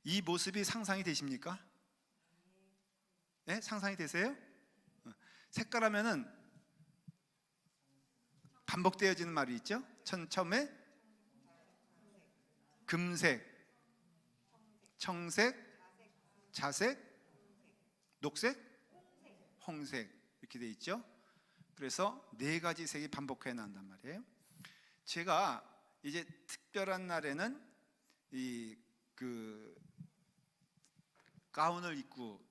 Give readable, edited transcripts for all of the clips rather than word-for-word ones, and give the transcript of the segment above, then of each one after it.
이 모습이 상상이 되십니까? 네? 상상이 되세요? 색깔 하면은 반복되어지는 말이 있죠? 처음에 금색, 청색, 자색, 녹색, 홍색 이렇게 돼 있죠? 그래서 네 가지 색이 반복해 나온단 말이에요. 제가 이제 특별한 날에는 그 가운을 입고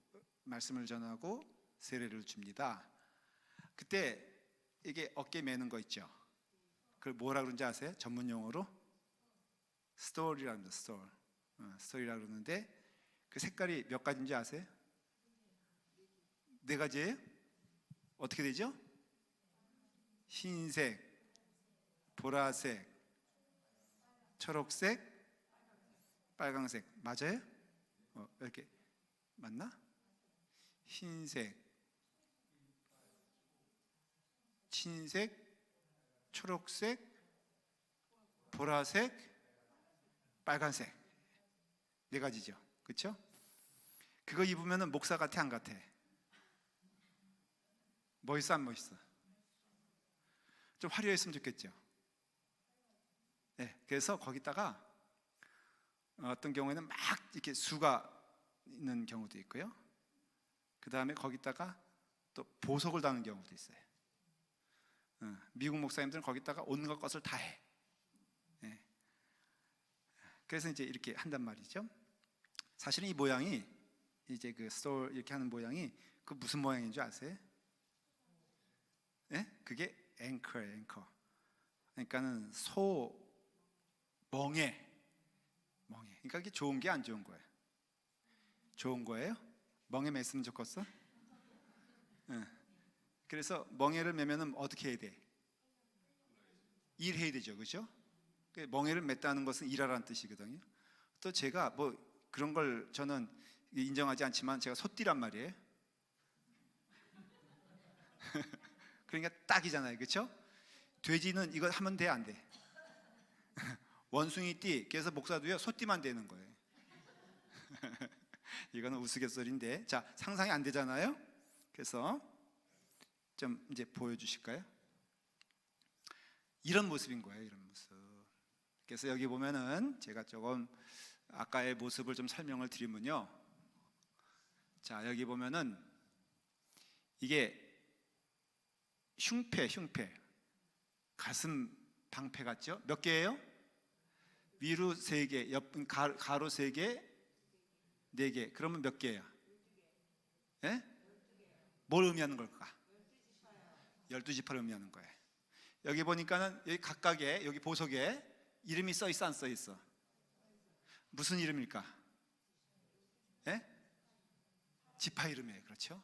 말씀을 전하고 세례를 줍니다. 그때 이게 어깨 매는 거 있죠? 그걸 뭐라 그러는지 아세요? 전문 용어로 스토리라고 합니다. 스토리라고 그러는데 그 색깔이 몇 가지인지 아세요? 네 가지예요? 어떻게 되죠? 흰색, 보라색, 초록색, 빨강색. 맞아요? 이렇게 맞나? 흰색, 흰색, 초록색, 보라색, 빨간색. 네 가지죠. 그렇죠? 그거 입으면 목사 같아 안 같아? 멋있어 안 멋있어? 좀 화려했으면 좋겠죠. 네, 그래서 거기다가 어떤 경우에는 막 이렇게 수가 있는 경우도 있고요. 그 다음에 거기다가 또 보석을 다는 경우도 있어요. 미국 목사님들은 거기다가 온갖 것을 다 해. 네. 그래서 이제 이렇게 한단 말이죠. 사실은 이 모양이 이제 그 스톨 이렇게 하는 모양이 그 무슨 모양인 줄 아세요? 네? 그게 앵커예요, 앵커. 그러니까는 멍에. 그러니까 이게 좋은 게 안 좋은 거예요? 좋은 거예요? 멍에 맸으면 좋겠어? 네. 그래서 멍에를 매면은 어떻게 해야 돼? 일해야 되죠, 그렇죠? 멍에를 맸다는 것은 일하라는 뜻이거든요. 또 제가 뭐 그런 걸 저는 인정하지 않지만 제가 소띠란 말이에요. 그러니까 딱이잖아요, 그렇죠? 돼지는 이거 하면 돼, 안 돼? 원숭이띠, 그래서 목사도요 소띠만 되는 거예요. 이거는 우스갯소리인데, 자 상상이 안 되잖아요. 그래서 좀 이제 보여주실까요? 이런 모습인 거예요, 이런 모습. 그래서 여기 보면은 제가 조금 아까의 모습을 좀 설명을 드리면요. 자 여기 보면은 이게 흉패, 가슴 방패 같죠? 몇 개예요? 위로 3개, 옆 가로 3개, 4개. 그러면 몇 개예요? 예? 뭘 의미하는 걸까? 12지파를 의미하는 거예요. 여기 보니까는 여기 각각의 여기 보석에 이름이 써 있어 안 써 있어? 무슨 이름일까? 예? 지파 이름이에요. 그렇죠?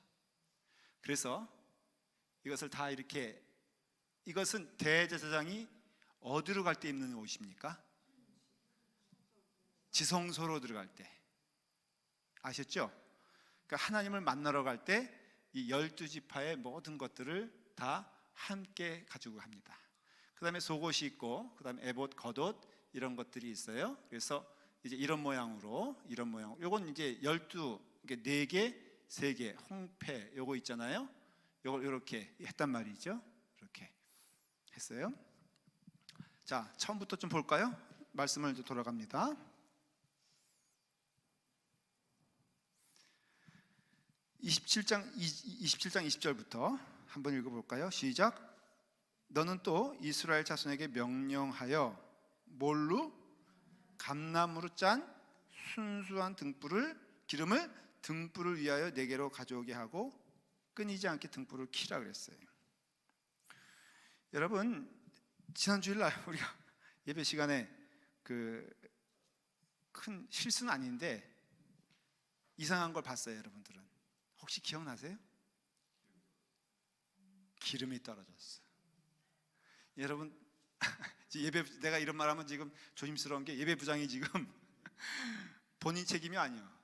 그래서 이것을 다 이렇게, 이것은 대제사장이 어디로 갈 때 입는 옷입니까? 지성소로 들어갈 때. 아셨죠? 그러니까 하나님을 만나러 갈 때 이 12지파의 모든 것들을 다 함께 가지고 합니다. 그 다음에 속옷이 있고, 그 다음에 에봇, 겉옷 이런 것들이 있어요. 그래서 이제 이런 모양으로, 요건 이제 4개, 3개, 홍패 요거 있잖아요. 요걸 이렇게 했단 말이죠. 이렇게 했어요. 자, 처음부터 좀 볼까요? 말씀을 이제 돌아갑니다. 27장 20절부터 한번 읽어볼까요? 시작. 너는 또 이스라엘 자손에게 명령하여 뭘로? 감나무로 짠 순수한 기름을 등불을 위하여 내게로 가져오게 하고 끊이지 않게 등불을 켜라 그랬어요. 여러분, 지난 주일날 우리가 예배 시간에 그 큰 실수는 아닌데 이상한 걸 봤어요. 여러분들은 혹시 기억나세요? 기름이 떨어졌어. 여러분 내가 이런 말하면 지금 조심스러운 게 예배 부장이 지금 본인 책임이 아니야.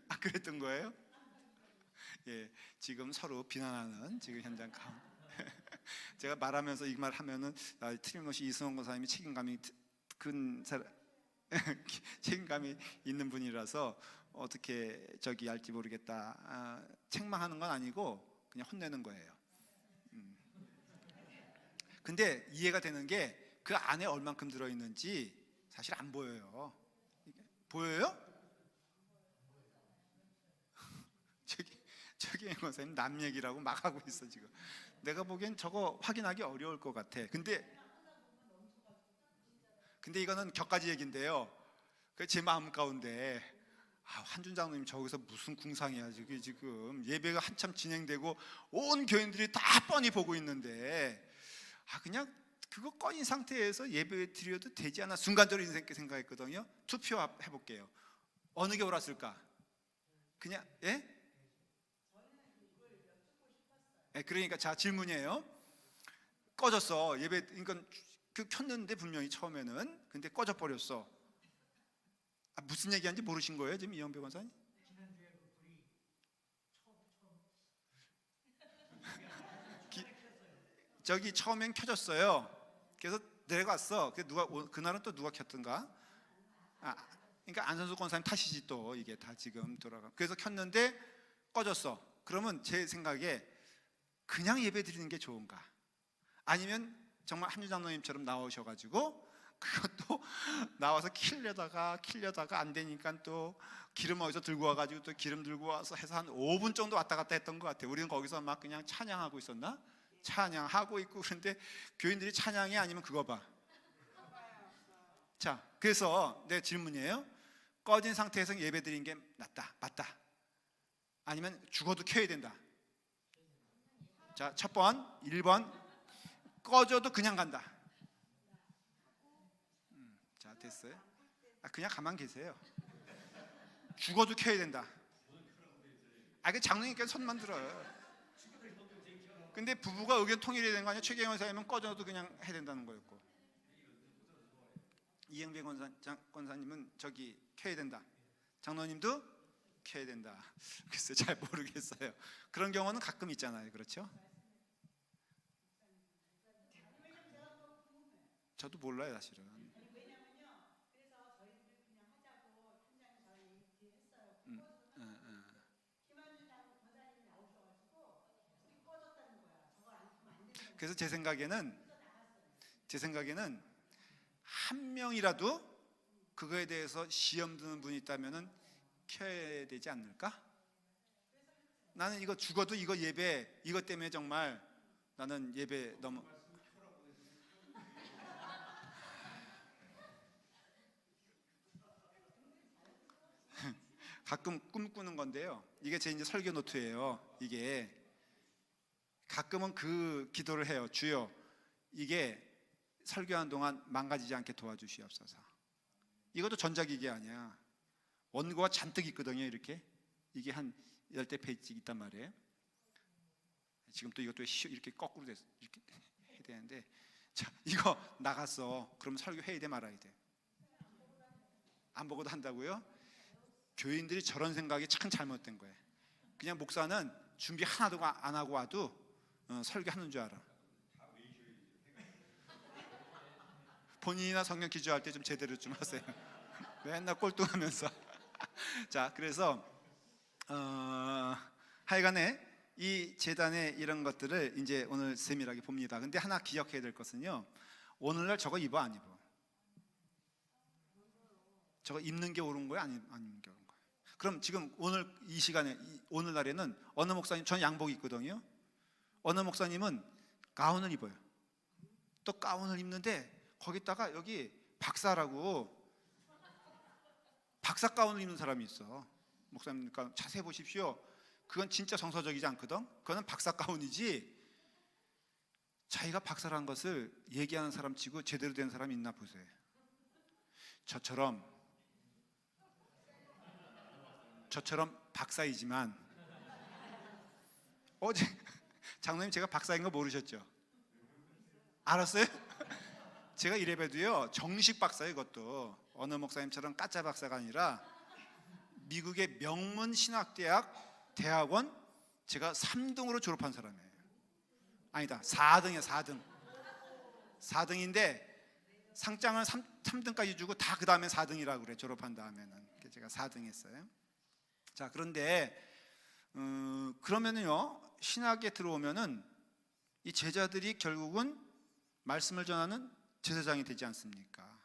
아, 그랬던 거예요? 예, 지금 서로 비난하는 지금 현장 가운데. 제가 말하면서 이 말 하면은 틀림없이 이승원 권사님이 책임감이 큰 사람, 책임감이 있는 분이라서 어떻게 저기 할지 모르겠다. 책망하는 건 아니고 그냥 혼내는 거예요. 근데 이해가 되는 게 그 안에 얼만큼 들어있는지 사실 안 보여요. 보여요? 저기 권사님 남 얘기라고 막 하고 있어 지금. 내가 보기엔 저거 확인하기 어려울 것 같아. 근데 이거는 격가지 얘기인데요. 제 마음 가운데 한준 장로님 저기서 무슨 궁상이야 저게 지금. 예배가 한참 진행되고 온 교인들이 다 뻔히 보고 있는데 그냥 그거 꺼인 상태에서 예배 드려도 되지 않아? 순간적으로 생각했거든요. 투표 해볼게요. 어느 게 옳았을까? 그냥 그러니까 자, 질문이에요. 꺼졌어. 예배 그러니까 켰는데 분명히 처음에는. 근데 꺼져 버렸어. 무슨 얘기하는지 모르신 거예요 지금 이영배 권사님? 저기 처음엔 켜졌어요. 그래서 내려갔어. 그날은 또 누가 켰던가? 그러니까 안선수 권사님 탓이지 또 이게 다 지금 돌아가. 그래서 켰는데 꺼졌어. 그러면 제 생각에 그냥 예배 드리는 게 좋은가? 아니면 정말 한주 장로님처럼 나오셔가지고 그것도 나와서 키려다가 안 되니까 또 기름 어디서 들고 와가지고 또 기름 들고 와서 해서 한 5분 정도 왔다 갔다 했던 것 같아요. 우리는 거기서 막 그냥 찬양하고 있었나? 찬양하고 있고. 그런데 교인들이 찬양이 아니면 그거 봐. 자, 그래서 내 질문이에요. 꺼진 상태에서 예배 드리는 게 낫다, 맞다? 아니면 죽어도 켜야 된다? 자, 첫 번, 1번 꺼져도 그냥 간다. 자, 됐어요? 그냥 가만 계세요. 죽어도 켜야 된다. 그 장로님께서 손만 들어요. 근데 부부가 의견 통일해야 되는 거 아니에요? 최경영 사님은 꺼져도 그냥 해야 된다는 거였고, 이영배 권사님은 저기 켜야 된다. 장로님도 켜야 된다. 글쎄 잘 모르겠어요. 그런 경우는 가끔 있잖아요. 그렇죠? 저도 몰라요 사실은. 그래서 제 생각에는 한 명이라도 그거에 대해서 시험 드는 분이 있다면은 켜야 되지 않을까? 나는 이거 죽어도 이거 예배 이것 때문에 정말 나는 예배 너무 가끔 꿈꾸는 건데요. 이게 제 이제 설교 노트예요. 이게 가끔은 그 기도를 해요. 주여, 이게 설교하는 동안 망가지지 않게 도와주시옵소서. 이것도 전자기기 아니야. 원고가 잔뜩 있거든요. 이렇게 이게 한 10대 페이지 있단 말이에요. 지금 또 이것도 이렇게 거꾸로 돼서 이렇게 해야 되는데, 자, 이거 나갔어. 그럼 설교해야 돼 말아야 돼? 안 보고도 한다고요? 교인들이 저런 생각이 참 잘못된 거예요. 그냥 목사는 준비 하나도 안 하고 와도 설교하는 줄 알아. 본인이나 성경 기조할 때 좀 제대로 좀 하세요. 맨날 꼴뚱하면서. 자, 그래서 하여간에 이 재단의 이런 것들을 이제 오늘 세밀하게 봅니다. 근데 하나 기억해야 될 것은요, 오늘날 저거 입어 안 입어? 저거 입는 게 옳은 거야? 안 입는 게 옳은 거야? 그럼 지금 오늘 이 시간에 오늘날에는 어느 목사님, 전 양복 입거든요. 어느 목사님은 가운을 입어요. 또 가운을 입는데 거기다가 여기 박사라고 박사 가운을 입는 사람이 있어. 목사님 자세히 보십시오. 그건 진짜 정서적이지 않거든. 그거는 박사 가운이지. 자기가 박사라는 것을 얘기하는 사람 치고 제대로 된 사람이 있나 보세요. 저처럼 박사이지만 어제 장로님 제가 박사인 거 모르셨죠? 알았어요? 제가 이래봬도요 정식 박사예요. 이것도 어느 목사님처럼 까짜 박사가 아니라 미국의 명문 신학대학 대학원 제가 3등으로 졸업한 사람이에요. 아니다, 4등이야. 4등인데 상장을 3등까지 주고 다 그 다음에 4등이라고 그래. 졸업한 다음에는. 제가 4등 했어요. 자, 그런데 그러면은요, 신학에 들어오면은 이 제자들이 결국은 말씀을 전하는 제사장이 되지 않습니까?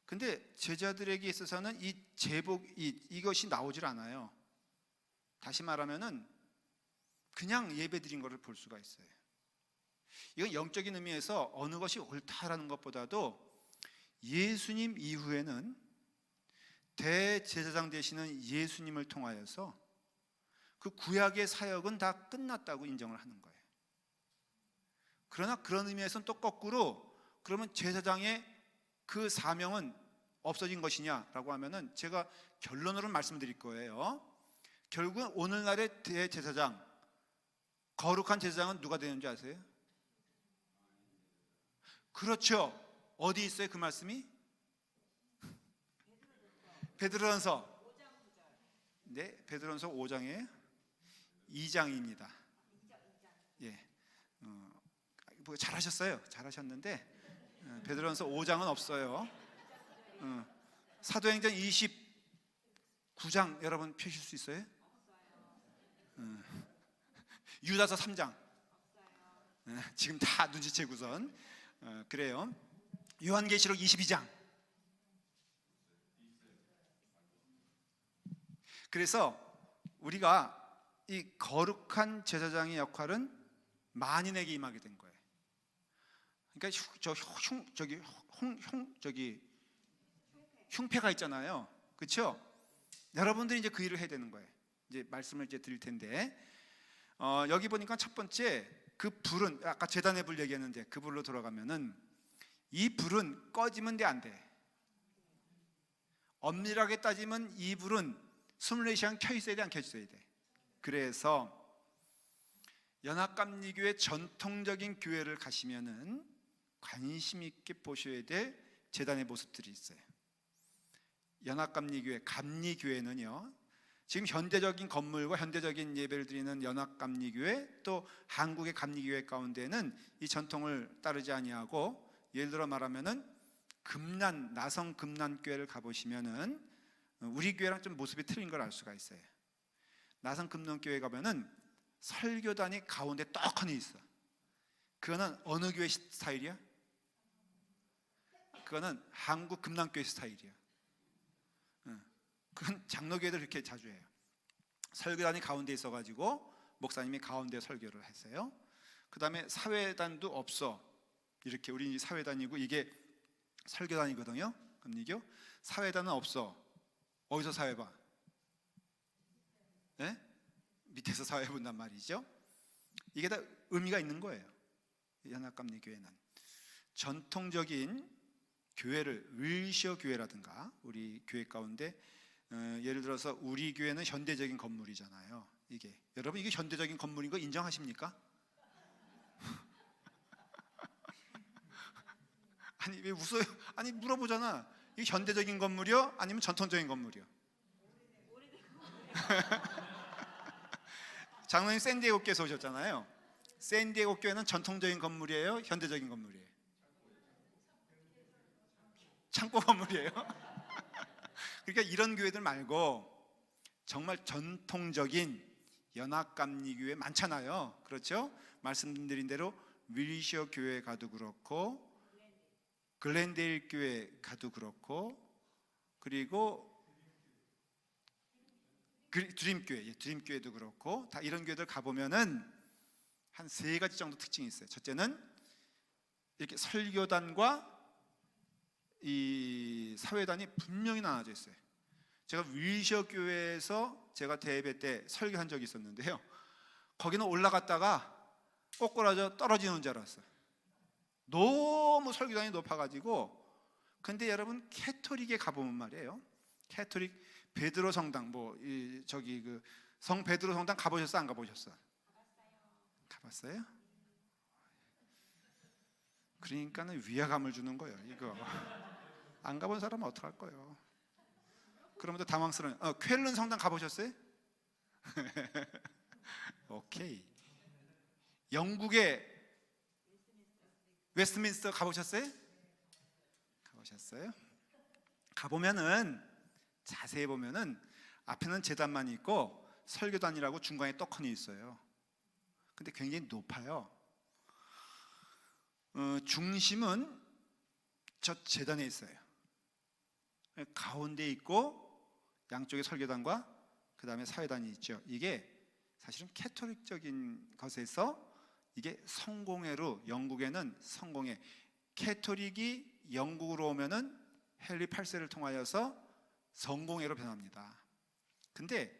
근데 제자들에게 있어서는 이 이것이 나오질 않아요. 다시 말하면은 그냥 예배드린 것을 볼 수가 있어요. 이건 영적인 의미에서 어느 것이 옳다라는 것보다도 예수님 이후에는 대제사장 되시는 예수님을 통하여서 그 구약의 사역은 다 끝났다고 인정을 하는 거예요. 그러나 그런 의미에서는 또 거꾸로, 그러면 제사장의 그 사명은 없어진 것이냐라고 하면은 제가 결론으로 말씀드릴 거예요. 결국은 오늘날의 대제사장, 거룩한 제사장은 누가 되는지 아세요? 그렇죠. 어디 있어요 그 말씀이? 베드로전서, 네, 베드로전서 5장에 2장입니다. 예, 잘하셨어요. 잘하셨는데 베드로전서 5장은 없어요. 사도행전 29장 여러분 펴실 수 있어요? 유다서 3장 지금 다 눈치채고선 그래요. 요한계시록 22장. 그래서 우리가 이 거룩한 제사장의 역할은 만인에게 임하게 된 거예요. 그러니까 흉패가 있잖아요. 그렇죠? 여러분들이 이제 그 일을 해야 되는 거예요. 이제 말씀을 이제 드릴 텐데 여기 보니까 첫 번째 그 불은, 아까 제단의 불 얘기했는데 그 불로 돌아가면은 이 불은 꺼지면 안 돼. 엄밀하게 따지면 이 불은 24시간 켜 있어야 돼, 안 켜 있어야 돼. 그래서 연합감리교회 전통적인 교회를 가시면은 관심 있게 보셔야 될 제단의 모습들이 있어요. 연합감리교회, 감리교회는요, 지금 현대적인 건물과 현대적인 예배를 드리는 연합감리교회, 또 한국의 감리교회 가운데는 이 전통을 따르지 아니하고, 예를 들어 말하면은 나성 금난교회를 가보시면은 우리 교회랑 좀 모습이 틀린 걸 알 수가 있어요. 나성 금난교회 가면은 설교단이 가운데 떡하니 있어. 그거는 어느 교회 스타일이야? 그거는 한국 금난교회 스타일이야. 그건 장로교회들 이렇게 자주 해요. 설교단이 가운데 있어가지고 목사님이 가운데 설교를 했어요. 그 다음에 사회단도 없어. 이렇게 우리 사회단이고 이게 설교단이거든요. 감리교. 사회단은 없어. 어디서 사회 봐? 네? 밑에서 사회 본단 말이죠. 이게 다 의미가 있는 거예요. 연합감리교회는 전통적인 교회를, 윌셔 교회라든가 우리 교회 가운데 예를 들어서 우리 교회는 현대적인 건물이잖아요. 이게 여러분, 이게 현대적인 건물인 거 인정하십니까? 아니 왜 웃어요? 아니 물어보잖아. 이게 현대적인 건물이요? 아니면 전통적인 건물이요? 장로님 샌디에고 교회에서 오셨잖아요. 샌디에고 교회는 전통적인 건물이에요? 현대적인 건물이에요? 창고 건물이에요? 그러니까 이런 교회들 말고 정말 전통적인 연합감리교회 많잖아요. 그렇죠? 말씀드린 대로 윌셔 교회 가도 그렇고, 글렌데일 교회 가도 그렇고, 그리고 드림교회도 그렇고, 다 이런 교회들 가보면은 한 3가지 정도 특징이 있어요. 첫째는 이렇게 설교단과 이 사회단이 분명히 나눠져 있어요. 제가 윌셔 교회에서 제가 대예배 때 설교한 적이 있었는데요, 거기는 올라갔다가 꼬꾸라져 떨어지는 줄 알았어요. 너무 설교단이 높아가지고. 근데 여러분 캐토릭에 가보면 말이에요, 캐토릭 베드로 성당, 성 베드로 성당 가보셨어, 안 가보셨어? 가봤어요? 그러니까는 위화감을 주는 거예요. 이거 안 가본 사람은 어떡할 거예요? 그러면 또 당황스러워요. 쾰른 성당 가보셨어요? 오케이. 영국의 웨스트민스터 가보셨어요? 가보셨어요? 가보면은 자세히 보면은 앞에는 제단만 있고 설교단이라고 중간에 떡하니 있어요. 근데 굉장히 높아요. 중심은 저 제단에 있어요. 가운데 있고 양쪽에 설교단과 그 다음에 사회단이 있죠. 이게 사실은 캐토릭적인 것에서 이게 성공회로, 영국에는 성공회, 캐토릭이 영국으로 오면은 헨리 8세를 통하여서 성공회로 변합니다. 근데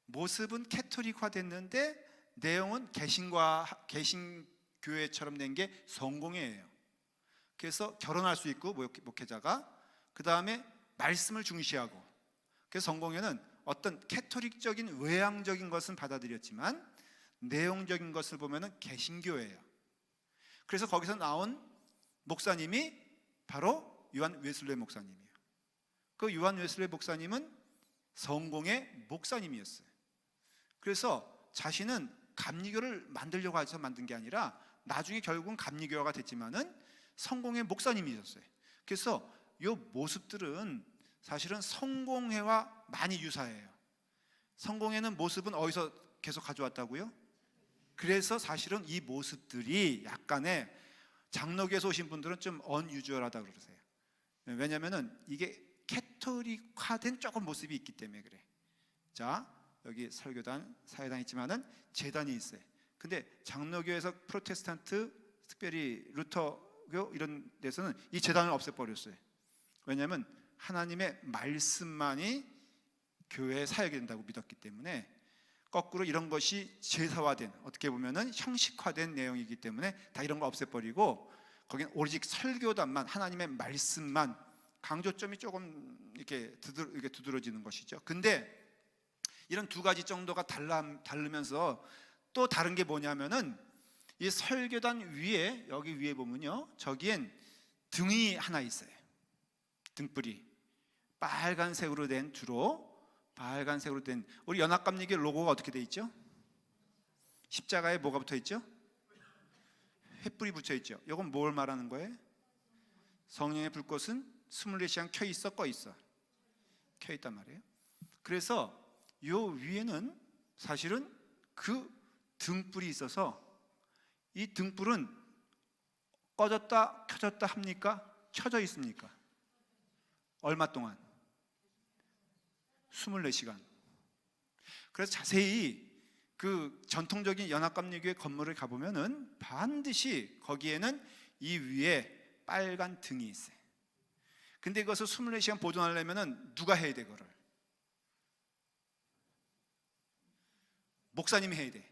모습은 캐토릭화 됐는데 내용은 개신교회처럼 된 게 성공회예요. 그래서 결혼할 수 있고 목회자가, 그 다음에 말씀을 중시하고, 그래서 성공회는 어떤 캐토릭적인 외향적인 것은 받아들였지만 내용적인 것을 보면은 개신교예요. 그래서 거기서 나온 목사님이 바로 요한 웨슬레 목사님이에요. 그 요한 웨슬레 목사님은 성공의 목사님이었어요. 그래서 자신은 감리교를 만들려고 해서 만든 게 아니라 나중에 결국은 감리교가 됐지만은 성공의 목사님이셨어요. 그래서 이 모습들은 사실은 성공회와 많이 유사해요. 성공회는 모습은 어디서 계속 가져왔다고요? 그래서 사실은 이 모습들이 약간의, 장로교에서 오신 분들은 좀 언유주얼하다고 그러세요. 왜냐면은 이게 캐토릭화된 조금 모습이 있기 때문에 그래. 자, 여기 설교단, 사회단 있지만은 제단이 있어요. 근데 장로교에서 프로테스탄트, 특별히 루터교 이런 데서는 이 제단을 없애버렸어요. 왜냐하면 하나님의 말씀만이 교회에 사역이 된다고 믿었기 때문에, 거꾸로 이런 것이 제사화된, 어떻게 보면은 형식화된 내용이기 때문에 다 이런 거 없애버리고 거기는 오직 설교단만, 하나님의 말씀만, 강조점이 조금 이렇게 두드러지는 것이죠. 근데 이런 두 가지 정도가 다르면서 또 다른 게 뭐냐면은 이 설교단 위에, 여기 위에 보면요, 저기엔 등이 하나 있어요. 등불이 빨간색으로 된, 주로 빨간색으로 된, 우리 연합감리교 로고가 어떻게 돼 있죠? 십자가에 뭐가 붙어 있죠? 횃불이 붙여 있죠. 이건 뭘 말하는 거예요? 성령의 불꽃은 24시간 켜 있어, 꺼 있어? 켜 있단 말이에요. 그래서 요 위에는 사실은 그 등불이 있어서, 이 등불은 꺼졌다 켜졌다 합니까? 켜져 있습니까? 얼마 동안? 24시간. 그래서 자세히 그 전통적인 연합감리교회 건물을 가보면은 반드시 거기에는 이 위에 빨간 등이 있어요. 근데 그것을 24시간 보존하려면은 누가 해야 돼, 그거를? 목사님이 해야 돼.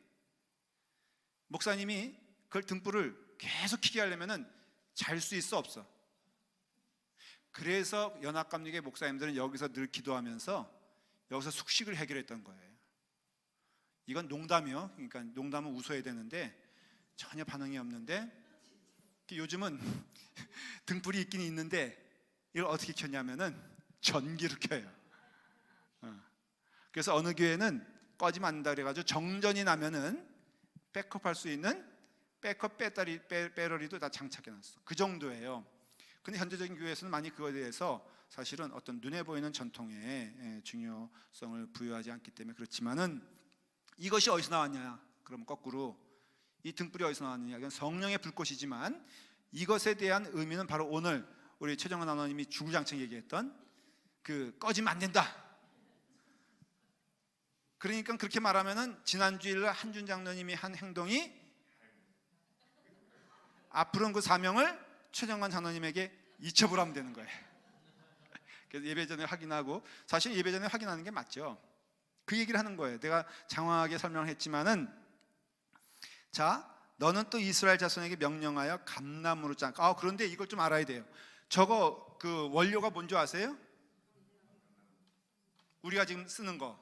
목사님이 그걸 등불을 계속 켜게 하려면은 잘 수 있어, 없어? 그래서 연합감리교회 목사님들은 여기서 늘 기도하면서 여기서 숙식을 해결했던 거예요. 이건 농담이요. 그러니까 농담은 웃어야 되는데 전혀 반응이 없는데, 요즘은 등불이 있긴 있는데 이걸 어떻게 켰냐면은 전기로 켜요. 그래서 어느 교회는 꺼지면 안 된다 그래가지고 정전이 나면은 백업할 수 있는 백업 배터리도 다 장착해놨어. 그 정도예요. 근데 현대적인 교회에서는 많이 그거에 대해서 사실은 어떤 눈에 보이는 전통에 중요성을 부여하지 않기 때문에 그렇지만은, 이것이 어디서 나왔냐? 그럼 거꾸로 이 등불이 어디서 나왔느냐? 이건 성령의 불꽃이지만 이것에 대한 의미는 바로 오늘 우리 최정원 아나님이 주구장창 얘기했던 그 꺼지면 안 된다. 그러니까 그렇게 말하면은 지난주일 한준 장로님이 한 행동이 앞으로는 그 사명을 최정관 장로님에게 이첩을 하면 되는 거예요. 그래서 예배 전에 확인하고, 사실 예배 전에 확인하는 게 맞죠. 그 얘기를 하는 거예요. 내가 장황하게 설명을 했지만은, 자, 너는 또 이스라엘 자손에게 명령하여 감나무로 짠. 그런데 이걸 좀 알아야 돼요. 저거 그 원료가 뭔지 아세요? 우리가 지금 쓰는 거.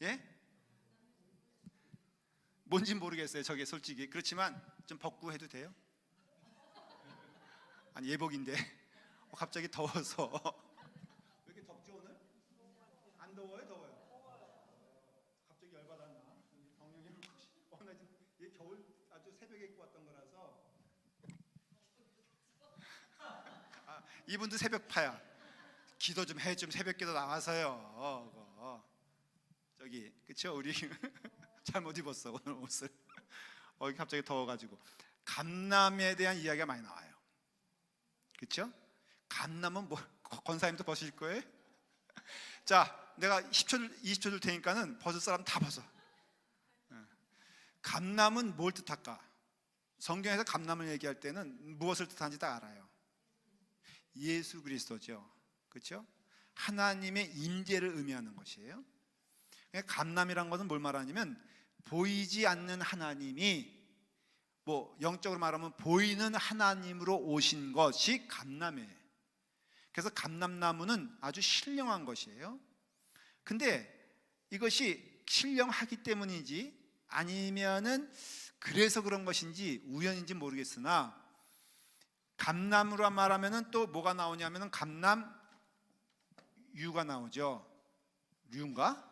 예? 뭔진 모르겠어요, 저게 솔직히. 그렇지만 좀 벗고 해도 돼요? 아니, 예복인데 갑자기 더워서. 왜 이렇게 덥지 오늘? 안 더워요? 더워요? 갑자기 열받았나? 성령이 새벽에 입고 왔던 거라서. 이분도 새벽파야. 기도 좀 해, 좀 새벽 기도 나와서요. 저기 그쵸? 우리 잘못 입었어 오늘 옷을. 갑자기 더워가지고. 감람에 대한 이야기가 많이 나와요. 그쵸? 감람은 뭐 권사님도 벗으실 거예요? 자, 내가 10초 20초 줄 테니까는 벗을 사람 다 벗어. 감람은 뭘 뜻할까? 성경에서 감람을 얘기할 때는 무엇을 뜻하는지 다 알아요. 예수 그리스도죠. 그렇죠? 하나님의 임재를 의미하는 것이에요. 감람이란 것은 뭘 말하냐면 보이지 않는 하나님이, 뭐 영적으로 말하면 보이는 하나님으로 오신 것이 감람이에요. 그래서 감람나무는 아주 신령한 것이에요. 근데 이것이 신령하기 때문인지 아니면은 그래서 그런 것인지 우연인지 모르겠으나, 감람으로 말하면은 또 뭐가 나오냐면은 감람유가 나오죠. 류인가?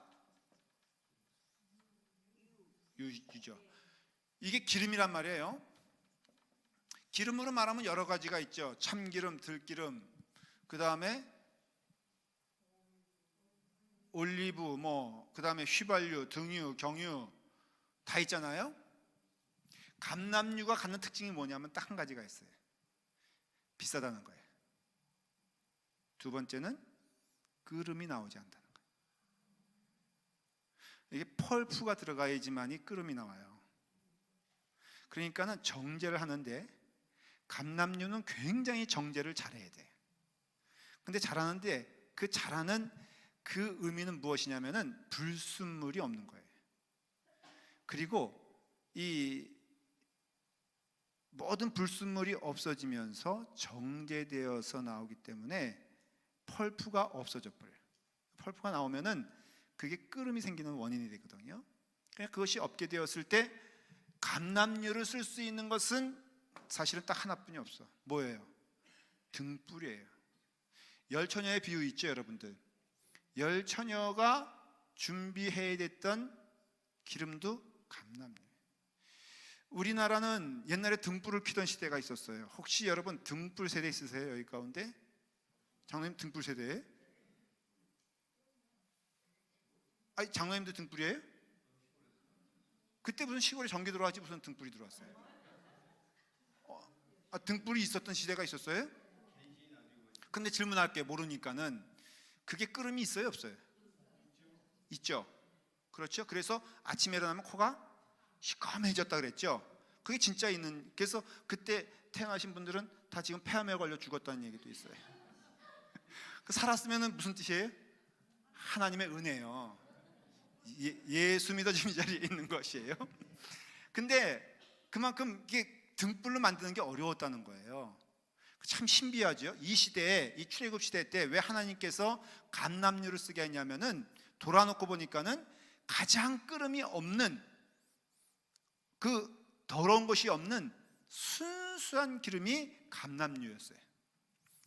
유죠. 이게 기름이란 말이에요. 기름으로 말하면 여러 가지가 있죠. 참기름, 들기름, 그 다음에 올리브, 그 다음에 휘발유, 등유, 경유 다 있잖아요. 감람유가 갖는 특징이 뭐냐면 딱 한 가지가 있어요. 비싸다는 거예요. 두 번째는 끓음이 나오지 않는다는 거예요. 이게 펄프가 들어가야지만이 끓음이 나와요. 그러니까는 정제를 하는데 감람유는 굉장히 정제를 잘해야 돼. 근데 잘하는데 그 잘하는 그 의미는 무엇이냐면은 불순물이 없는 거예요. 그리고 이 모든 불순물이 없어지면서 정제되어서 나오기 때문에 펄프가 없어져 버려요. 펄프가 나오면은 그게 끓음이 생기는 원인이 되거든요. 그러니까 그것이 없게 되었을 때 감람유를 쓸 수 있는 것은 사실은 딱 하나뿐이 없어. 뭐예요? 등불이에요. 열처녀의 비유 있죠, 여러분들. 열처녀가 준비해야 됐던 기름도 감람이에요. 우리나라는 옛날에 등불을 켜던 시대가 있었어요. 혹시 여러분 등불 세대 있으세요? 여기 가운데? 장로님 등불 세대예요? 아니, 장로님도 등불이에요? 그때 무슨 시골에 전기 들어왔지 무슨 등불이 들어왔어요? 등불이 있었던 시대가 있었어요? 근데 질문할게요. 모르니까는 그게 끓음이 있어요, 없어요? 있죠. 그렇죠. 그래서 아침에 일어나면 코가 시커매졌다 그랬죠. 그게 진짜 있는. 그래서 그때 태어나신 분들은 다 지금 폐암에 걸려 죽었다는 얘기도 있어요. 살았으면 무슨 뜻이에요? 하나님의 은혜예요. 예수 믿어지는 자리에 있는 것이에요. 근데 그만큼 이게 등불로 만드는 게 어려웠다는 거예요. 참 신비하죠. 이 시대에, 이 출애굽 시대 때 왜 하나님께서 감람유를 쓰게 했냐면은 돌아놓고 보니까는 가장 끓음이 없는, 그 더러운 것이 없는 순수한 기름이 감람유였어요.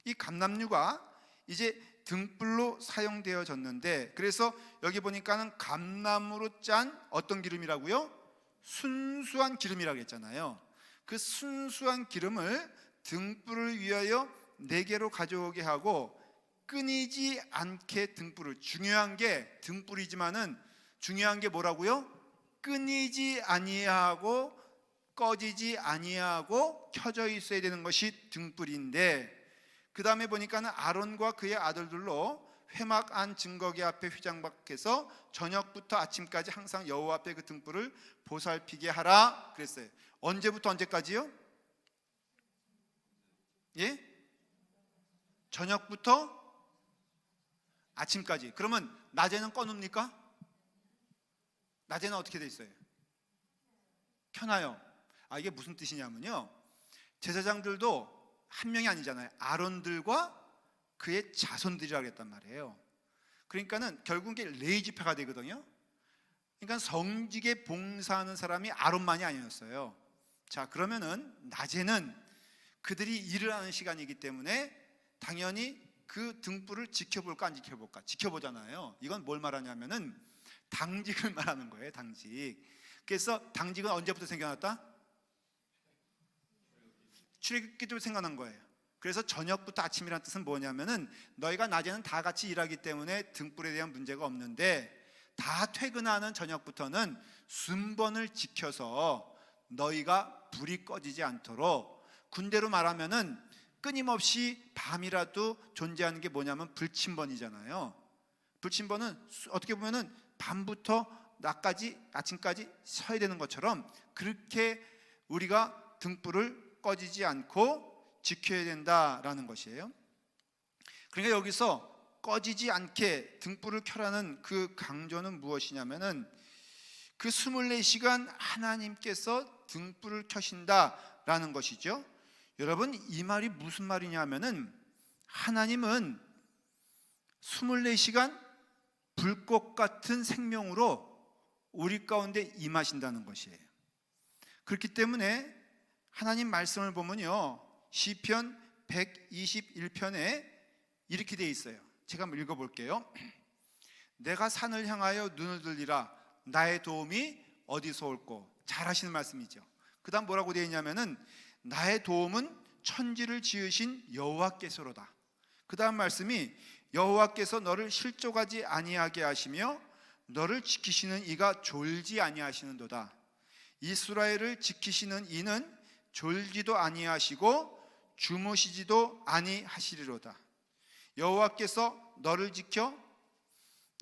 이 감람유가 이제 등불로 사용되어졌는데, 그래서 여기 보니까는 감나무로 짠 어떤 기름이라고요? 순수한 기름이라고 했잖아요. 그 순수한 기름을 등불을 위하여 4개로 가져오게 하고 끊이지 않게 등불을, 중요한 게 등불이지만은 중요한 게 뭐라고요? 끊이지 아니하고 꺼지지 아니하고 켜져 있어야 되는 것이 등불인데, 그 다음에 보니까는 아론과 그의 아들들로 회막 안 증거기 앞에 휘장 밖에서 저녁부터 아침까지 항상 여호와 앞에 그 등불을 보살피게 하라 그랬어요. 언제부터 언제까지요? 예? 저녁부터 아침까지. 그러면 낮에는 꺼놓습니까? 낮에는 어떻게 돼 있어요? 켜놔요. 이게 무슨 뜻이냐면요, 제사장들도 한 명이 아니잖아요. 아론들과 그의 자손들이라고 했단 말이에요. 그러니까는 결국 이게 레위지파가 되거든요. 그러니까 성직에 봉사하는 사람이 아론만이 아니었어요. 자, 그러면은 낮에는 그들이 일을 하는 시간이기 때문에 당연히 그 등불을 지켜볼까 안 지켜볼까? 지켜보잖아요. 이건 뭘 말하냐면은 당직을 말하는 거예요. 당직. 그래서 당직은 언제부터 생겨났다? 출애굽기도 생각난 거예요. 그래서 저녁부터 아침이라는 뜻은 뭐냐면은 너희가 낮에는 다 같이 일하기 때문에 등불에 대한 문제가 없는데 다 퇴근하는 저녁부터는 순번을 지켜서 너희가 불이 꺼지지 않도록, 군대로 말하면은 끊임없이 밤이라도 존재하는 게 뭐냐면 불침번이잖아요. 불침번은 어떻게 보면은 밤부터 낮까지, 아침까지 서야 되는 것처럼 그렇게 우리가 등불을 꺼지지 않고 지켜야 된다라는 것이에요. 그러니까 여기서 꺼지지 않게 등불을 켜라는 그 강조는 무엇이냐면은 그 24시간 하나님께서 등불을 켜신다라는 것이죠. 여러분, 이 말이 무슨 말이냐면은 하나님은 24시간 불꽃 같은 생명으로 우리 가운데 임하신다는 것이에요. 그렇기 때문에 하나님 말씀을 보면요, 시편 121편에 이렇게 되어 있어요. 제가 한번 읽어볼게요. 내가 산을 향하여 눈을 들리라. 나의 도움이 어디서 올꼬. 잘 하시는 말씀이죠. 그 다음 뭐라고 되어 있냐면은 나의 도움은 천지를 지으신 여호와께서로다. 그 다음 말씀이 여호와께서 너를 실족하지 아니하게 하시며 너를 지키시는 이가 졸지 아니하시는도다. 이스라엘을 지키시는 이는 졸지도 아니하시고 주무시지도 아니하시리로다. 여호와께서 너를 지켜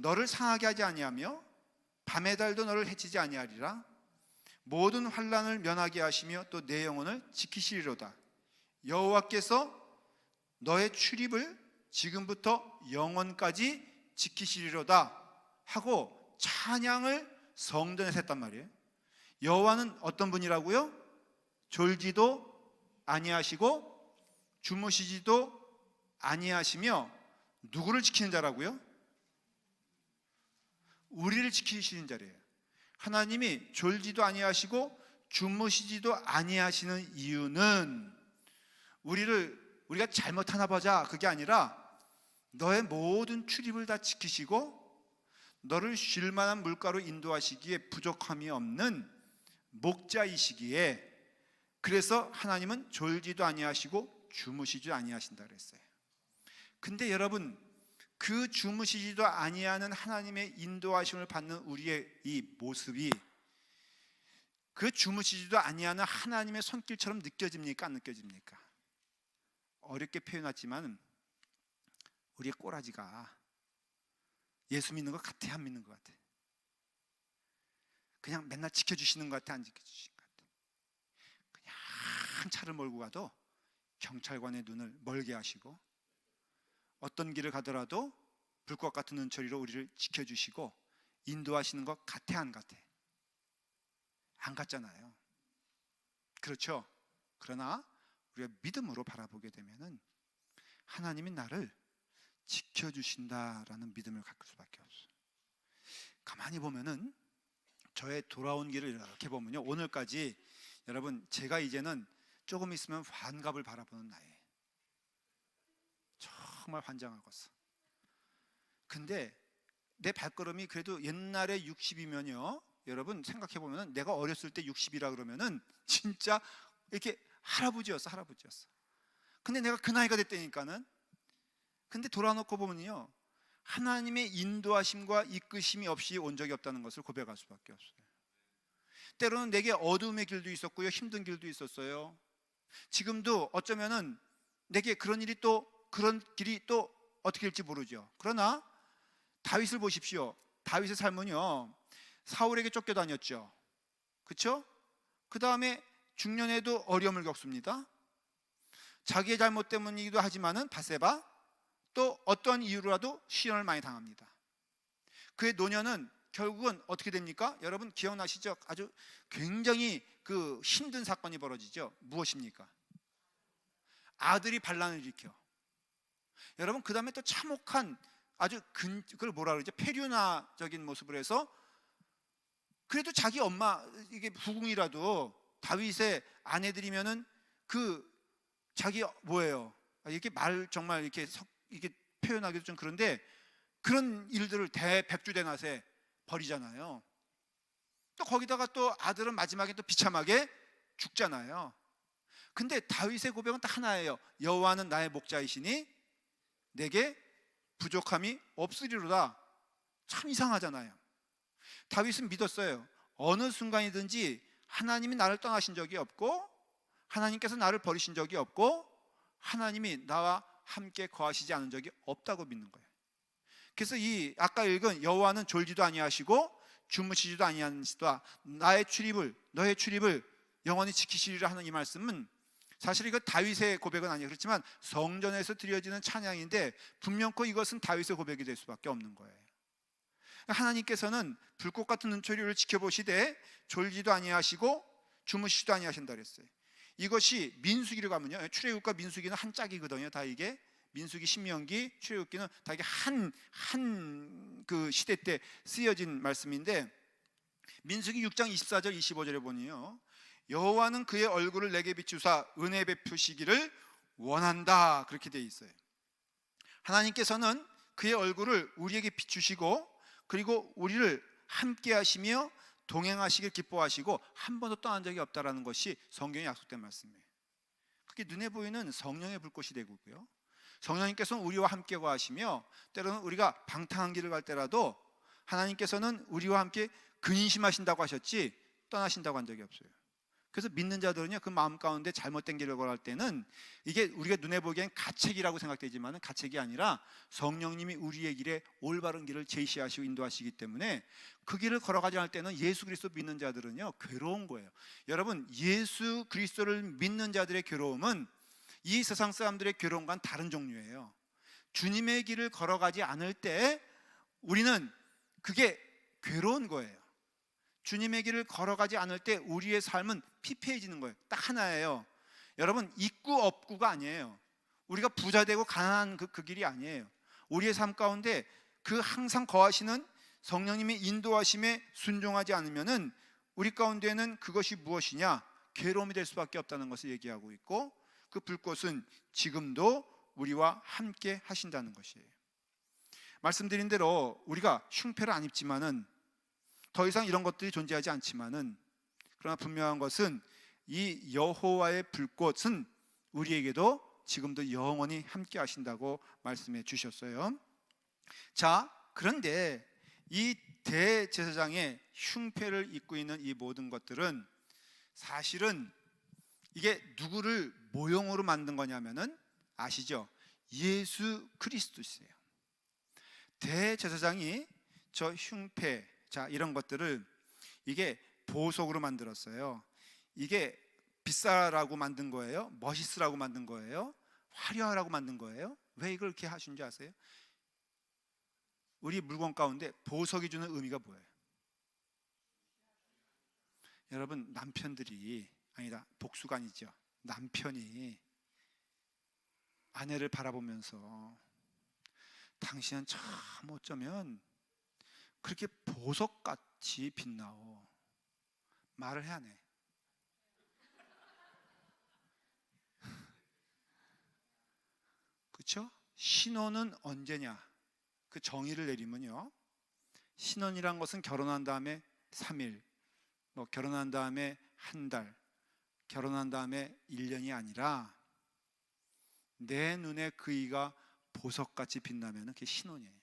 너를 상하게 하지 아니하며 밤의 달도 너를 해치지 아니하리라. 모든 환난을 면하게 하시며 또 내 영혼을 지키시리로다. 여호와께서 너의 출입을 지금부터 영원까지 지키시리로다 하고 찬양을 성전에서 했단 말이에요. 여호와는 어떤 분이라고요? 졸지도 아니하시고 주무시지도 아니하시며 누구를 지키는 자라고요? 우리를 지키시는 자래요. 하나님이 졸지도 아니하시고 주무시지도 아니하시는 이유는 우리가 잘못하나 보자, 그게 아니라 너의 모든 출입을 다 지키시고 너를 쉴 만한 물가로 인도하시기에 부족함이 없는 목자이시기에, 그래서 하나님은 졸지도 아니하시고 주무시지도 아니하신다 그랬어요. 근데 여러분, 그 주무시지도 아니하는 하나님의 인도하심을 받는 우리의 이 모습이 그 주무시지도 아니하는 하나님의 손길처럼 느껴집니까? 안 느껴집니까? 어렵게 표현했지만 우리의 꼬라지가 예수 믿는 것 같아, 안 믿는 것 같아? 그냥 맨날 지켜주시는 것 같아, 안 지켜주시는 것 같아? 그냥 차를 몰고 가도 경찰관의 눈을 멀게 하시고 어떤 길을 가더라도 불꽃 같은 눈초리로 우리를 지켜주시고 인도하시는 것 같아, 안 같아? 안 같잖아요. 그렇죠? 그러나 우리가 믿음으로 바라보게 되면은 하나님이 나를 지켜주신다라는 믿음을 갖을 수밖에 없어요. 가만히 보면은 저의 돌아온 길을 이렇게 보면요, 오늘까지 여러분, 제가 이제는 조금 있으면 환갑을 바라보는 나이에요. 정말 환장하겠어. 근데 내 발걸음이 그래도 옛날에 60이면요, 여러분 생각해보면 내가 어렸을 때 60이라 그러면은 진짜 이렇게 할아버지였어. 근데 내가 그 나이가 됐다니까는. 근데 돌아놓고 보면요, 하나님의 인도하심과 이끄심이 없이 온 적이 없다는 것을 고백할 수밖에 없어요. 때로는 내게 어두움의 길도 있었고요, 힘든 길도 있었어요. 지금도 어쩌면은 내게 그런 길이 또 어떻게 될지 모르죠. 그러나 다윗을 보십시오. 다윗의 삶은요, 사울에게 쫓겨다녔죠. 그렇죠? 그 다음에 중년에도 어려움을 겪습니다. 자기의 잘못 때문이기도 하지만은 바세바, 또 어떤 이유로라도 시련을 많이 당합니다. 그의 노년은 결국은 어떻게 됩니까? 여러분 기억나시죠? 아주 굉장히 그 힘든 사건이 벌어지죠. 무엇입니까? 아들이 반란을 일으켜. 여러분 그 다음에 또 참혹한 아주 그걸 뭐라 그러죠? 폐륜화적인 모습을 해서, 그래도 자기 엄마, 이게 부궁이라도 다윗의 아내들이면은 그 자기 뭐예요? 이렇게 말 정말 이게 표현하기도 좀 그런데 그런 일들을 대백주대낮에 벌이잖아요. 또 거기다가 또 아들은 마지막에 또 비참하게 죽잖아요. 근데 다윗의 고백은 딱 하나예요. 여호와는 나의 목자이시니 내게 부족함이 없으리로다. 참 이상하잖아요. 다윗은 믿었어요. 어느 순간이든지 하나님이 나를 떠나신 적이 없고, 하나님께서 나를 버리신 적이 없고, 하나님이 나와 함께 거하시지 않은 적이 없다고 믿는 거예요. 그래서 이 아까 읽은 여호와는 졸지도 아니하시고 주무시지도 아니하시다, 나의 출입을, 너의 출입을 영원히 지키시리라 하는 이 말씀은, 사실 이거 다윗의 고백은 아니에요. 그렇지만 성전에서 드려지는 찬양인데 분명코 이것은 다윗의 고백이 될 수밖에 없는 거예요. 하나님께서는 불꽃 같은 눈초리를 지켜보시되 졸지도 아니하시고 주무시지도 아니하신다 그랬어요. 이것이 민수기를 가면요, 출애굽과 민수기는 한 짝이거든요. 다 이게 민수기, 신명기, 출애굽기는 다 이게 한 그 시대 때 쓰여진 말씀인데, 민수기 6장 24절 25절에 보니요, 여호와는 그의 얼굴을 내게 비추사 은혜 베푸시기를 원한다, 그렇게 되어 있어요. 하나님께서는 그의 얼굴을 우리에게 비추시고, 그리고 우리를 함께 하시며 동행하시길 기뻐하시고 한 번도 떠난 적이 없다라는 것이 성경에 약속된 말씀이에요. 그게 눈에 보이는 성령의 불꽃이 되고 있고요, 성령님께서는 우리와 함께 거하시며, 때로는 우리가 방탕한 길을 갈 때라도 하나님께서는 우리와 함께 근심하신다고 하셨지 떠나신다고 한 적이 없어요. 그래서 믿는 자들은요, 그 마음 가운데 잘못된 길을 걸어갈 때는 이게 우리가 눈에 보기엔 가책이라고 생각되지만 가책이 아니라 성령님이 우리의 길에 올바른 길을 제시하시고 인도하시기 때문에 그 길을 걸어가지 않을 때는 예수 그리스도 믿는 자들은요 괴로운 거예요. 여러분, 예수 그리스도를 믿는 자들의 괴로움은 이 세상 사람들의 괴로움과는 다른 종류예요. 주님의 길을 걸어가지 않을 때 우리는 그게 괴로운 거예요. 주님의 길을 걸어가지 않을 때 우리의 삶은 피폐해지는 거예요. 딱 하나예요. 여러분, 있고 없고가 아니에요. 우리가 부자 되고 가난한 그 길이 아니에요. 우리의 삶 가운데 그 항상 거하시는 성령님의 인도하심에 순종하지 않으면은 우리 가운데는 그것이 무엇이냐? 괴로움이 될 수밖에 없다는 것을 얘기하고 있고, 그 불꽃은 지금도 우리와 함께 하신다는 것이에요. 말씀드린 대로 우리가 흉패를 안 입지만은, 더 이상 이런 것들이 존재하지 않지만은, 그러나 분명한 것은 이 여호와의 불꽃은 우리에게도 지금도 영원히 함께 하신다고 말씀해 주셨어요. 자, 그런데 이 대제사장의 흉패를 입고 있는 이 모든 것들은 사실은 이게 누구를 모형으로 만든 거냐면은 아시죠? 예수 그리스도세요. 대제사장이 저 흉패, 자 이런 것들을 이게 보석으로 만들었어요. 이게 비싸라고 만든 거예요? 멋있으라고 만든 거예요? 화려하라고 만든 거예요? 왜 이걸 이렇게 하신 줄 아세요? 우리 물건 가운데 보석이 주는 의미가 뭐예요? 여러분, 남편들이, 아니다, 복수가 아니죠, 남편이 아내를 바라보면서 당신은 참 어쩌면 그렇게 보석같이 빛나오, 말을 해야 해. 그렇죠? 신혼은 언제냐? 그 정의를 내리면요, 신혼이란 것은 결혼한 다음에 3일, 뭐 결혼한 다음에 한 달, 결혼한 다음에 1년이 아니라 내 눈에 그이가 보석같이 빛나면 그게 신혼이에요.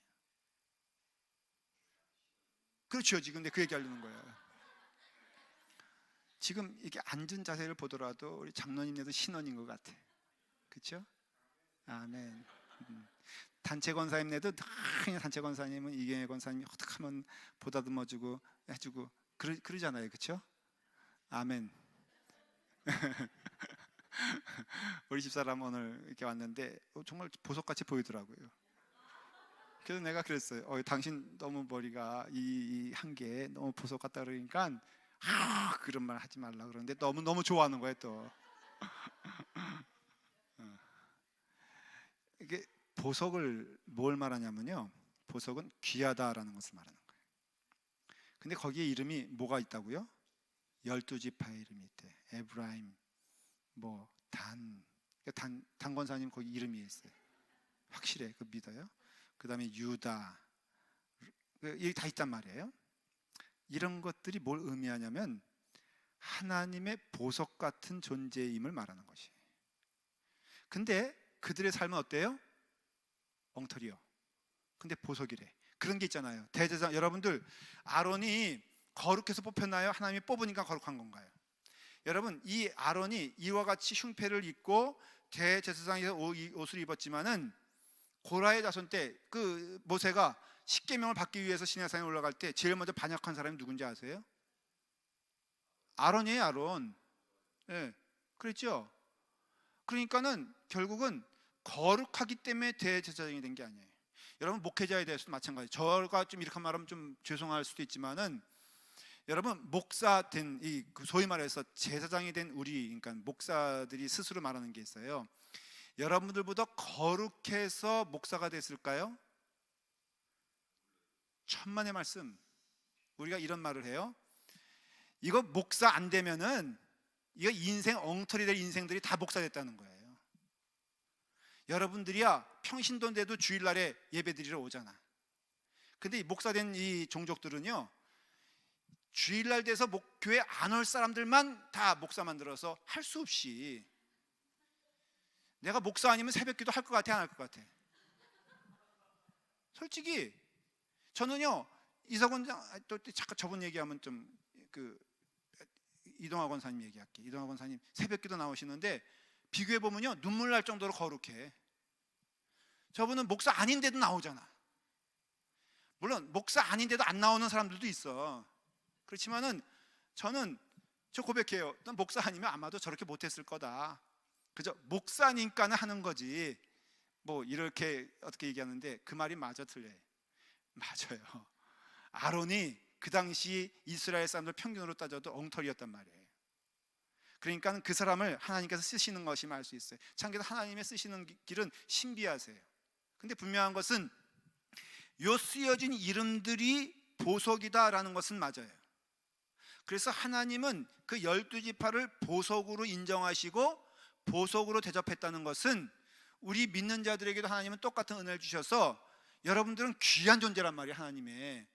그렇죠. 지금 내 그 얘기 하려는 거예요. 지금 이렇게 앉은 자세를 보더라도 우리 장로님네도 신혼인 것 같아. 그렇죠? 아멘. 단체 권사님네도 그냥 단체 권사님은 이경혜 권사님이 어떻게 하면 보다듬어주고 해주고 그러잖아요. 그렇죠? 아멘. 우리 집사람 오늘 이렇게 왔는데 정말 보석같이 보이더라고요. 그래서 내가 그랬어요. 당신 너무 머리가 이 한 개 너무 보석 같다 그러니까 그런 말 하지 말라 그러는데 너무 좋아하는 거예요 또. 이게 보석을 뭘 말하냐면요, 보석은 귀하다라는 것을 말하는 거예요. 근데 거기에 이름이 뭐가 있다고요? 12지파의 이름이 있대. 에브라임, 뭐 단 권사님 거기 이름이 있어요. 확실해, 그 믿어요. 그 다음에 유다, 이게 다 있단 말이에요. 이런 것들이 뭘 의미하냐면 하나님의 보석 같은 존재임을 말하는 것이에요. 근데 그들의 삶은 어때요? 엉터리요. 근데 보석이래. 그런 게 있잖아요. 대제사장 여러분들, 아론이 거룩해서 뽑혔나요? 하나님이 뽑으니까 거룩한 건가요? 여러분, 이 아론이 이와 같이 흉패를 입고 대제사장에서 옷을 입었지만은 고라의 자손 때 그 모세가 십계명을 받기 위해서 시내산에 올라갈 때 제일 먼저 반역한 사람이 누군지 아세요? 아론이에요, 아론. 예, 그랬죠. 그러니까는 결국은 거룩하기 때문에 대제사장이 된 게 아니에요. 여러분, 목회자에 대해서도 마찬가지. 저가 좀 이렇게 말하면 좀 죄송할 수도 있지만은, 여러분, 목사 된 이 소위 말해서 제사장이 된 우리, 그러니까 목사들이 스스로 말하는 게 있어요. 여러분들보다 거룩해서 목사가 됐을까요? 천만의 말씀. 우리가 이런 말을 해요. 이거 목사 안 되면은 이거 인생 엉터리 될 인생들이 다 목사 됐다는 거예요. 여러분들이야 평신도인데도 주일날에 예배드리러 오잖아. 근데 이 목사 된 이 종족들은요, 주일날 돼서 교회 안 올 사람들만 다 목사 만들어서 할 수 없이, 내가 목사 아니면 새벽기도 할 것 같아, 안 할 것 같아? 솔직히 저는요, 이석원 또 잠깐 저번 얘기하면 좀 이동학 원사님 얘기할게. 이동학 원사님 새벽기도 나오시는데 비교해 보면요, 눈물 날 정도로 거룩해. 저분은 목사 아닌데도 나오잖아. 물론 목사 아닌데도 안 나오는 사람들도 있어. 그렇지만은 저는 저 고백해요. 난 목사 아니면 아마도 저렇게 못했을 거다. 그저 목사니까는 하는 거지. 뭐 이렇게 어떻게 얘기하는데 그 말이 맞아, 틀려요? 맞아요. 아론이 그 당시 이스라엘 사람들 평균으로 따져도 엉터리였단 말이에요. 그러니까 그 사람을 하나님께서 쓰시는 것임을 알 수 있어요. 참고로 하나님의 쓰시는 길은 신비하세요. 근데 분명한 것은 요 쓰여진 이름들이 보석이다라는 것은 맞아요. 그래서 하나님은 그 12지파를 보석으로 인정하시고 보석으로 대접했다는 것은, 우리 믿는 자들에게도 하나님은 똑같은 은혜를 주셔서 여러분들은 귀한 존재란 말이에요. 하나님의,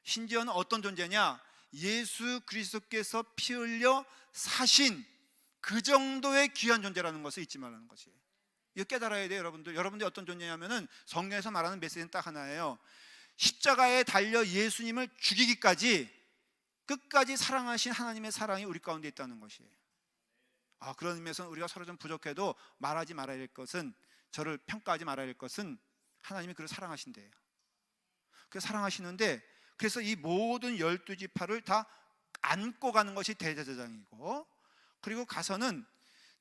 심지어는 어떤 존재냐, 예수 그리스도께서 피 흘려 사신 그 정도의 귀한 존재라는 것을 잊지 말라는 것이에요. 이거 깨달아야 돼요. 여러분들이 어떤 존재냐면은 성경에서 말하는 메시지는 딱 하나예요. 십자가에 달려 예수님을 죽이기까지 끝까지 사랑하신 하나님의 사랑이 우리 가운데 있다는 것이에요. 그런 의미에서는 우리가 서로 좀 부족해도 말하지 말아야 할 것은, 저를 평가하지 말아야 할 것은, 하나님이 그를 사랑하신대요. 그래서 사랑하시는데, 그래서 이 모든 12지파를 다 안고 가는 것이 대제사장이고, 그리고 가서는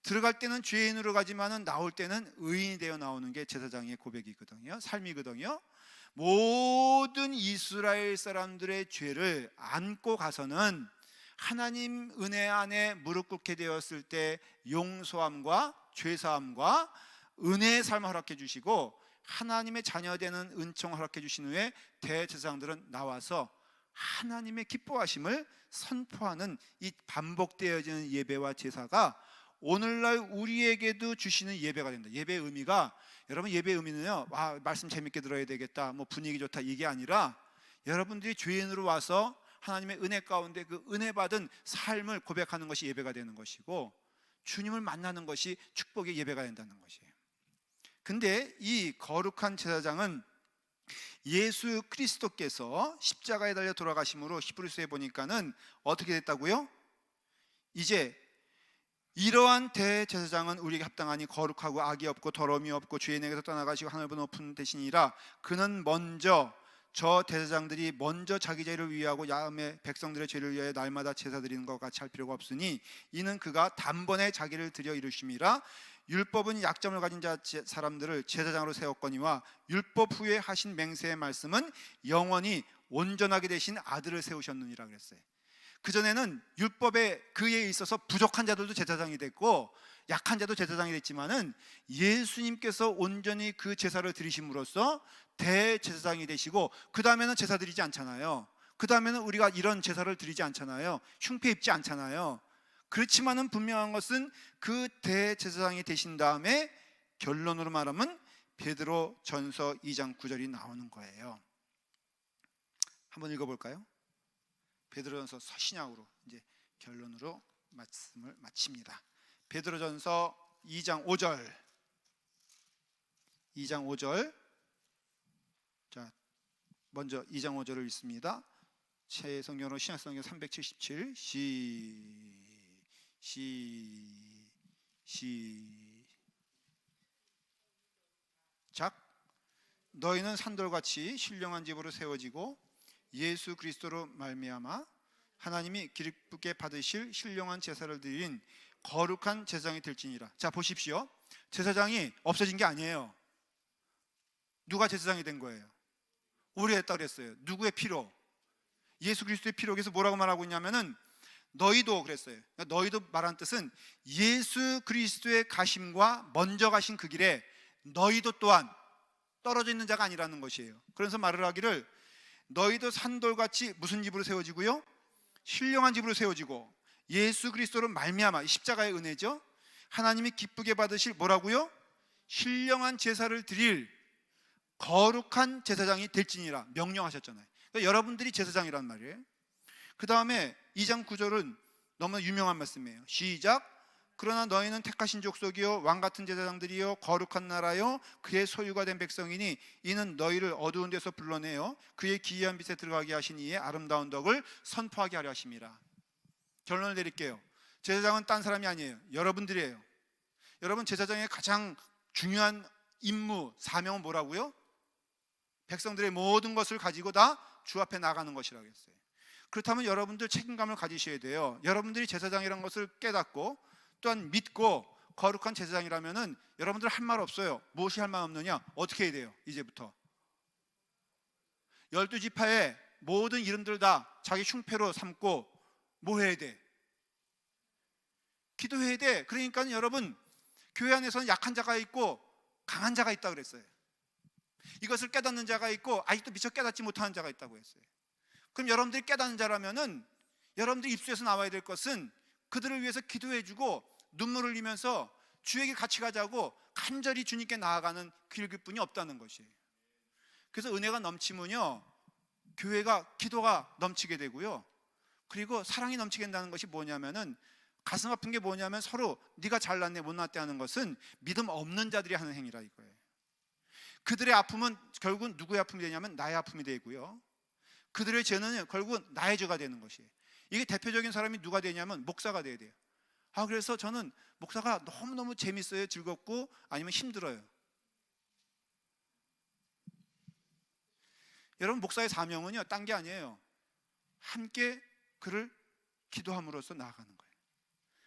들어갈 때는 죄인으로 가지만은 나올 때는 의인이 되어 나오는 게 제사장의 고백이거든요. 삶이거든요. 모든 이스라엘 사람들의 죄를 안고 가서는 하나님 은혜 안에 무릎 꿇게 되었을 때 용서함과 죄사함과 은혜의 삶을 허락해 주시고, 하나님의 자녀되는 은총을 허락해 주신 후에 대제사장들은 나와서 하나님의 기뻐하심을 선포하는 이 반복되어지는 예배와 제사가 오늘날 우리에게도 주시는 예배가 된다. 예배의 의미가, 여러분, 예배의 의미는요, 말씀 재밌게 들어야 되겠다, 뭐 분위기 좋다, 이게 아니라 여러분들이 죄인으로 와서 하나님의 은혜 가운데 그 은혜 받은 삶을 고백하는 것이 예배가 되는 것이고, 주님을 만나는 것이 축복의 예배가 된다는 것이에요. 근데 이 거룩한 제사장은 예수 그리스도께서 십자가에 달려 돌아가심으로 히브리서에 보니까는 어떻게 됐다고요? 이제 이러한 대제사장은 우리에게 합당하니 거룩하고 악이 없고 더러움이 없고 죄인에게서 떠나가시고 하늘보다 높은 대신이라. 그는 먼저, 저 대제사장들이 먼저 자기 죄를 위하고 야음의 백성들의 죄를 위하여 날마다 제사 드리는 것 같이 할 필요가 없으니 이는 그가 단번에 자기를 드려 이루심이라. 율법은 약점을 가진 사람들을 제사장으로 세웠거니와 율법 후에 하신 맹세의 말씀은 영원히 온전하게 되신 아들을 세우셨느니라 그랬어요. 그전에는 율법에 그에 있어서 부족한 자들도 제사장이 됐고 약한 자도 제사장이 됐지만은 예수님께서 온전히 그 제사를 드리심으로써 대제사장이 되시고, 그 다음에는 제사 드리지 않잖아요. 그 다음에는 우리가 이런 제사를 드리지 않잖아요. 흉패 입지 않잖아요. 그렇지만은 분명한 것은 그 대제사장이 되신 다음에 결론으로 말하면 베드로 전서 2장 9절이 나오는 거예요. 한번 읽어볼까요? 베드로전서 서신약으로 이제 결론으로 말씀을 마칩니다. 베드로전서 2장 5절. 2장 5절. 자, 먼저 2장 5절을 읽습니다. 최성경으로 신약성경 377 시작. 너희는 산돌같이 신령한 집으로 세워지고 예수 그리스도로 말미암아 하나님이 기쁘게 받으실 신령한 제사를 드린 거룩한 제사장이 될지니라. 자, 보십시오. 제사장이 없어진 게 아니에요. 누가 제사장이 된 거예요? 우리 했다 그랬어요. 누구의 피로? 예수 그리스도의 피로. 그래서 뭐라고 말하고 있냐면은 너희도 그랬어요. 그러니까 너희도 말한 뜻은 예수 그리스도의 가심과 먼저 가신 그 길에 너희도 또한 떨어져 있는 자가 아니라는 것이에요. 그래서 말을 하기를 너희도 산돌같이 무슨 집으로 세워지고요? 신령한 집으로 세워지고 예수 그리스도로 말미암아, 십자가의 은혜죠. 하나님이 기쁘게 받으실 뭐라고요? 신령한 제사를 드릴 거룩한 제사장이 될지니라 명령하셨잖아요. 그러니까 여러분들이 제사장이란 말이에요. 그 다음에 2장 9절은 너무 유명한 말씀이에요. 시작. 그러나 너희는 택하신 족속이요 왕같은 제사장들이요 거룩한 나라요 그의 소유가 된 백성이니 이는 너희를 어두운 데서 불러내어 그의 기이한 빛에 들어가게 하신 이의 아름다운 덕을 선포하게 하려 하심이라. 결론을 내릴게요. 제사장은 딴 사람이 아니에요. 여러분들이에요. 여러분, 제사장의 가장 중요한 임무, 사명은 뭐라고요? 백성들의 모든 것을 가지고 다 주 앞에 나가는 것이라고 했어요. 그렇다면 여러분들 책임감을 가지셔야 돼요. 여러분들이 제사장이라는 것을 깨닫고 또한 믿고 거룩한 제사장이라면은 여러분들 할 말 없어요. 무엇이 할 말 없느냐? 어떻게 해야 돼요? 이제부터 12지파의 모든 이름들 다 자기 흉패로 삼고 뭐 해야 돼? 기도해야 돼. 그러니까 여러분, 교회 안에서는 약한 자가 있고 강한 자가 있다고 그랬어요. 이것을 깨닫는 자가 있고 아직도 미처 깨닫지 못하는 자가 있다고 했어요. 그럼 여러분들이 깨닫는 자라면은 여러분들 입술에서 나와야 될 것은 그들을 위해서 기도해주고 눈물을 흘리면서 주에게 같이 가자고 간절히 주님께 나아가는 길뿐이 없다는 것이에요. 그래서 은혜가 넘치면요 교회가 기도가 넘치게 되고요, 그리고 사랑이 넘치게 된다는 것이 뭐냐면은 가슴 아픈 게 뭐냐면 서로 네가 잘났네 못났대 하는 것은 믿음 없는 자들이 하는 행위라 이거예요. 그들의 아픔은 결국은 누구의 아픔이 되냐면 나의 아픔이 되고요, 그들의 죄는 결국은 나의 죄가 되는 것이에요. 이게 대표적인 사람이 누가 되냐면 목사가 돼야 돼요. 그래서 저는 목사가 너무너무 재밌어요, 즐겁고 아니면 힘들어요. 여러분, 목사의 사명은요 딴 게 아니에요. 함께 그를 기도함으로써 나아가는 거예요.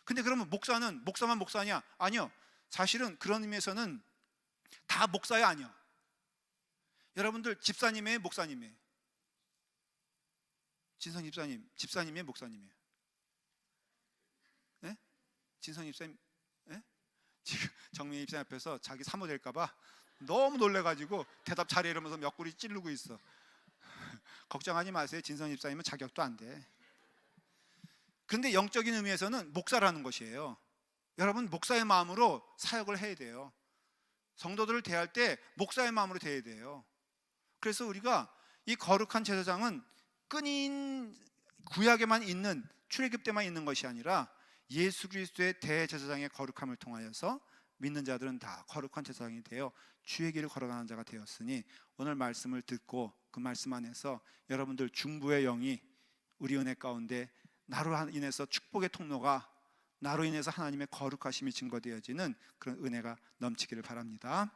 근데 그러면 목사는 목사만 목사냐? 아니요. 사실은 그런 의미에서는 다 목사야 아니요. 여러분들 집사님이에요, 목사님이에요? 진성 집사님, 집사님이에요, 목사님이에요? 네? 진성 집사님, 네? 지금 정민 집사님 앞에서 자기 사모 될까봐 너무 놀래가지고 대답 잘해 이러면서 몇 구리 찌르고 있어. 걱정하지 마세요. 진성 집사님은 자격도 안 돼. 그런데 영적인 의미에서는 목사라는 것이에요. 여러분, 목사의 마음으로 사역을 해야 돼요. 성도들을 대할 때 목사의 마음으로 대해야 돼요. 그래서 우리가 이 거룩한 제사장은 끈인 구약에만 있는 출애굽 때만 있는 것이 아니라 예수 그리스도의 대제사장의 거룩함을 통하여서 믿는 자들은 다 거룩한 제사장이 되어 주의 길을 걸어가는 자가 되었으니 오늘 말씀을 듣고 그 말씀 안에서 여러분들 중보의 영이 우리 은혜 가운데 나로 인해서 축복의 통로가, 나로 인해서 하나님의 거룩하심이 증거되어지는 그런 은혜가 넘치기를 바랍니다.